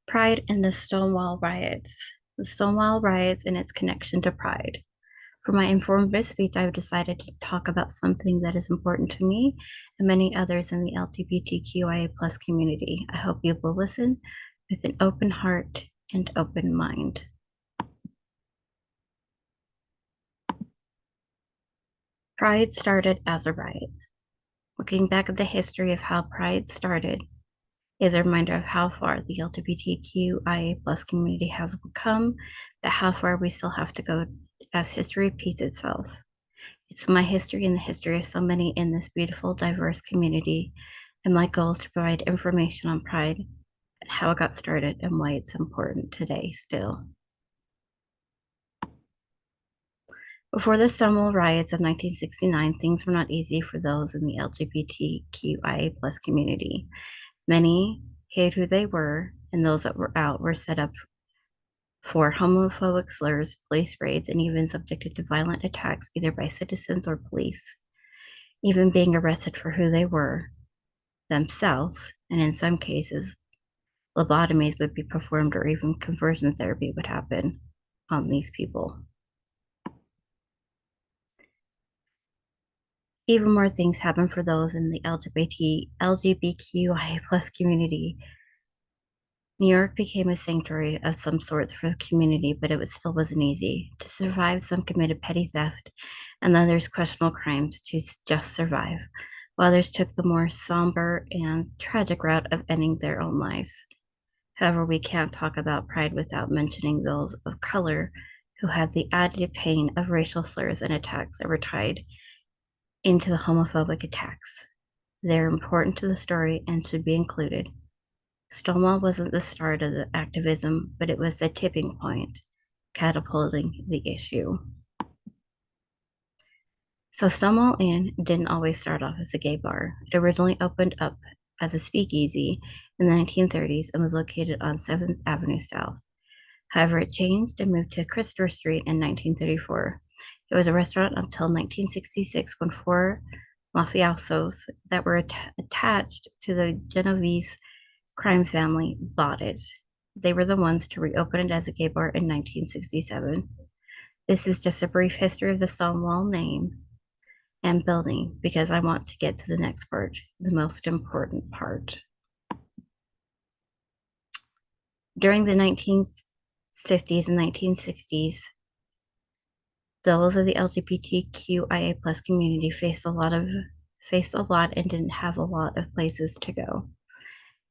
Pride and the Stonewall Riots. The Stonewall Riots and its connection to pride. For my informative speech, I've decided to talk about something that is important to me and many others in the LGBTQIA plus community. I hope you will listen with an open heart and open mind. Pride started as a riot. Looking back at the history of how Pride started is a reminder of how far the LGBTQIA plus community has come, but how far we still have to go as history repeats itself. It's my history and the history of so many in this beautiful, diverse community, and my goal is to provide information on Pride and how it got started and why it's important today still. Before the Stonewall riots of 1969, things were not easy for those in the LGBTQIA plus community. Many hated who they were, and those that were out were set up for homophobic slurs, police raids, and even subjected to violent attacks either by citizens or police, even being arrested for who they were themselves, and in some cases, lobotomies would be performed or even conversion therapy would happen on these people. Even more things happen for those in the LGBTQIA plus community. New York became a sanctuary of some sorts for the community, but still wasn't easy. To survive, some committed petty theft and others questionable crimes to just survive, while others took the more somber and tragic route of ending their own lives. However, we can't talk about Pride without mentioning those of color who had the added pain of racial slurs and attacks that were tied into the homophobic attacks. They're important to the story and should be included. Stonewall wasn't the start of the activism, but it was the tipping point, catapulting the issue. So Stonewall Inn didn't always start off as a gay bar. It originally opened up as a speakeasy in the 1930s and was located on 7th Avenue South. However, it changed and moved to Christopher Street in 1934. It was a restaurant until 1966 when four mafiosos that were attached to the Genovese crime family bought it. They were the ones to reopen it as a gay bar in 1967. This is just a brief history of the Stonewall name and building because I want to get to the next part, the most important part. During the 1950s and 1960s, those of the LGBTQIA plus community faced a lot and didn't have a lot of places to go,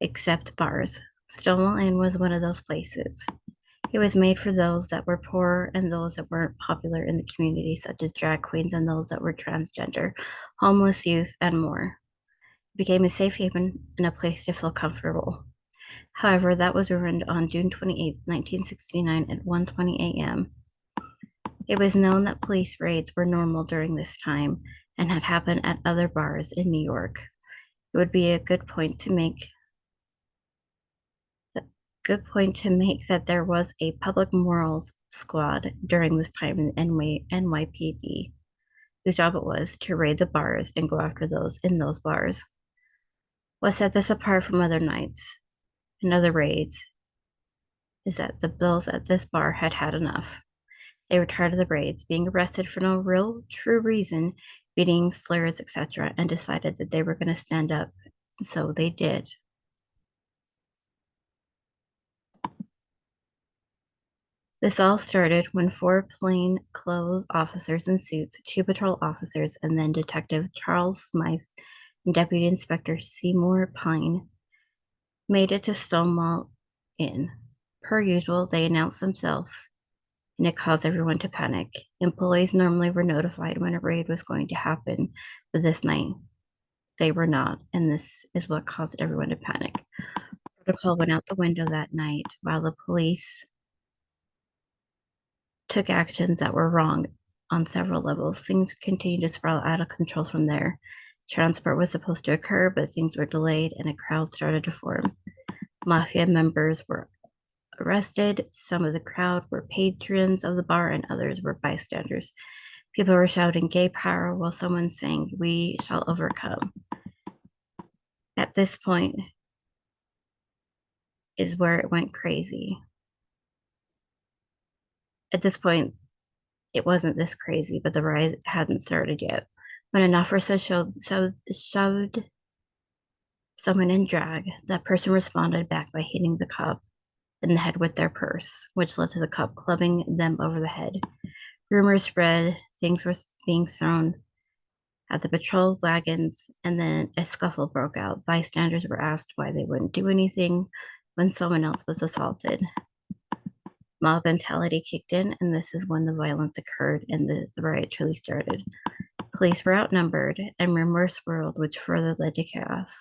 except bars. Stonewall Inn was one of those places. It was made for those that were poor and those that weren't popular in the community, such as drag queens and those that were transgender, homeless youth, and more. It became a safe haven and a place to feel comfortable. However, that was ruined on June 28, 1969 at 1:20 a.m. It was known that police raids were normal during this time and had happened at other bars in New York. It would be a good point to make that there was a public morals squad during this time in NYPD, whose job it was to raid the bars and go after those in those bars. What set this apart from other nights and other raids is that the bills at this bar had had enough. They were tired of the raids, being arrested for no real true reason, beating, slurs, etc., and decided that they were going to stand up. So they did. This all started when four plainclothes officers in suits, two patrol officers, and then Detective Charles Smythe and Deputy Inspector Seymour Pine made it to Stonewall Inn. Per usual, they announced themselves, and it caused everyone to panic. Employees normally were notified when a raid was going to happen, but this night they were not, and this is what caused everyone to panic. Protocol went out the window that night while the police took actions that were wrong on several levels. Things continued to spiral out of control from there. Transport was supposed to occur, but things were delayed and a crowd started to form. Mafia members were arrested. Some of the crowd were patrons of the bar and others were bystanders. People were shouting gay power while someone sang, "We shall overcome." At this point, is where it went crazy. At this point, it wasn't this crazy, but the rise hadn't started yet. When an officer shoved someone in drag, that person responded back by hitting the cop in the head with their purse, which led to the cop clubbing them over the head. Rumors spread, things were being thrown at the patrol wagons, and then a scuffle broke out. Bystanders were asked why they wouldn't do anything when someone else was assaulted. Mob mentality kicked in, and this is when the violence occurred and the riot truly started. Police were outnumbered, and rumors swirled, which further led to chaos.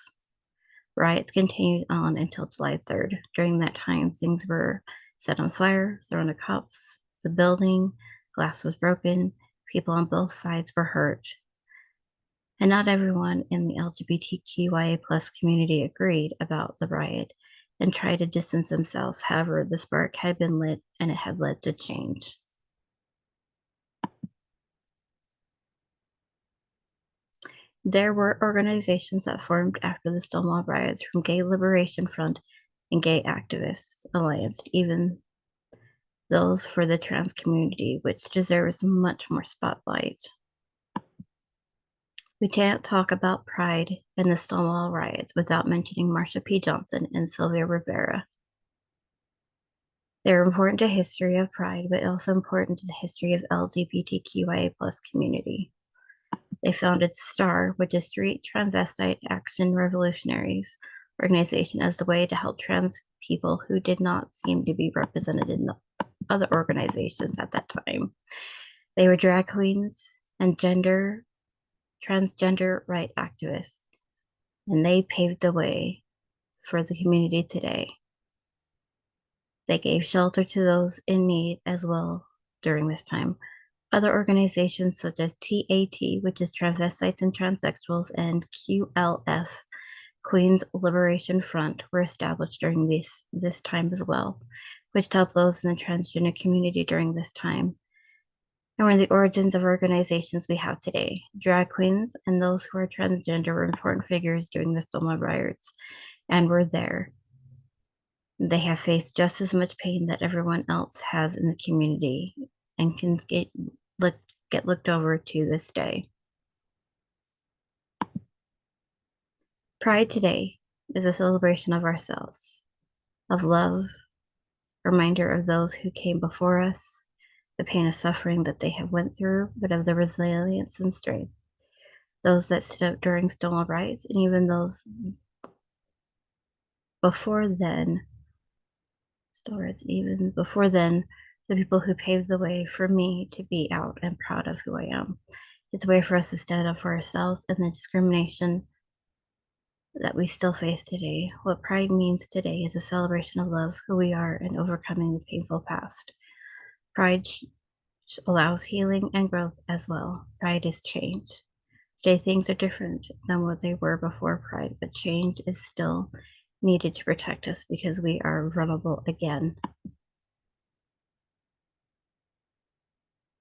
Riots continued on until July 3rd. During that time, things were set on fire, thrown to cops, the building, glass was broken, people on both sides were hurt. And not everyone in the LGBTQIA plus community agreed about the riot and tried to distance themselves. However, the spark had been lit and it had led to change. There were organizations that formed after the Stonewall riots, from Gay Liberation Front and Gay Activists Alliance, even those for the trans community, which deserves much more spotlight. We can't talk about Pride and the Stonewall riots without mentioning Marsha P. Johnson and Sylvia Rivera. They're important to history of Pride, but also important to the history of LGBTQIA plus community. They founded STAR, which is Street Transvestite Action Revolutionaries organization, as a way to help trans people who did not seem to be represented in the other organizations at that time. They were drag queens and transgender right activists, and they paved the way for the community today. They gave shelter to those in need as well during this time. Other organizations such as TAT, which is Transvestites and Transsexuals, and QLF, Queens Liberation Front, were established during this time as well, which helped those in the transgender community during this time. And were the origins of organizations we have today. Drag queens and those who are transgender were important figures during the Stonewall riots and were there. They have faced just as much pain that everyone else has in the community and can get looked over to this day. Pride today is a celebration of ourselves, of love, a reminder of those who came before us, the pain of suffering that they have went through, but of the resilience and strength. Those that stood up during Stonewall riots, and even those before then, the people who paved the way for me to be out and proud of who I am. It's a way for us to stand up for ourselves and the discrimination that we still face today. What Pride means today is a celebration of love, who we are, and overcoming the painful past. Pride allows healing and growth as well. Pride is change. Today, things are different than what they were before Pride, but change is still needed to protect us because we are vulnerable again.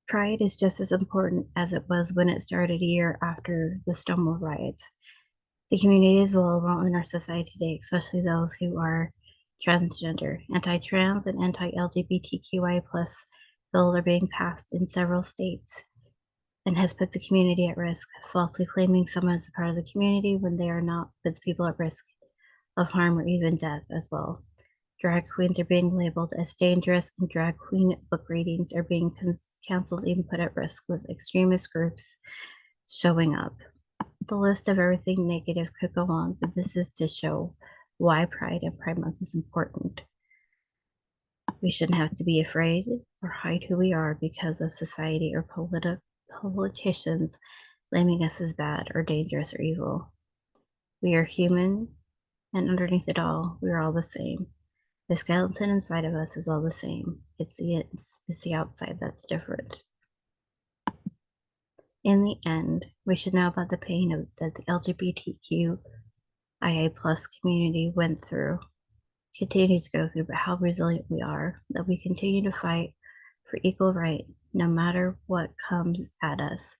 Pride is just as important as it was when it started a year after the Stonewall riots. The community is vulnerable in our society today, especially those who are transgender. Anti-trans and anti-LGBTQI plus bills are being passed in several states and has put the community at risk, falsely claiming someone as a part of the community when they are not, puts people at risk of harm or even death as well. Drag queens are being labeled as dangerous, and drag queen book readings are being canceled, even put at risk, with extremist groups showing up. The list of everything negative could go on, but this is to show why Pride and Pride Month is important. We shouldn't have to be afraid or hide who we are because of society or politicians blaming us as bad or dangerous or evil. We are human, and underneath it all, we are all the same. The skeleton inside of us is all the same. It's the outside that's different. In the end, we should know about the pain that the LGBTQIA plus community went through, continues to go through, but how resilient we are, that we continue to fight for equal right no matter what comes at us.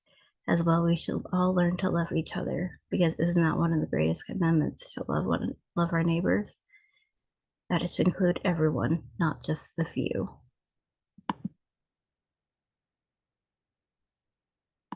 As well, we should all learn to love each other, because isn't that one of the greatest commandments, to love our neighbors? that it should include everyone, not just the few.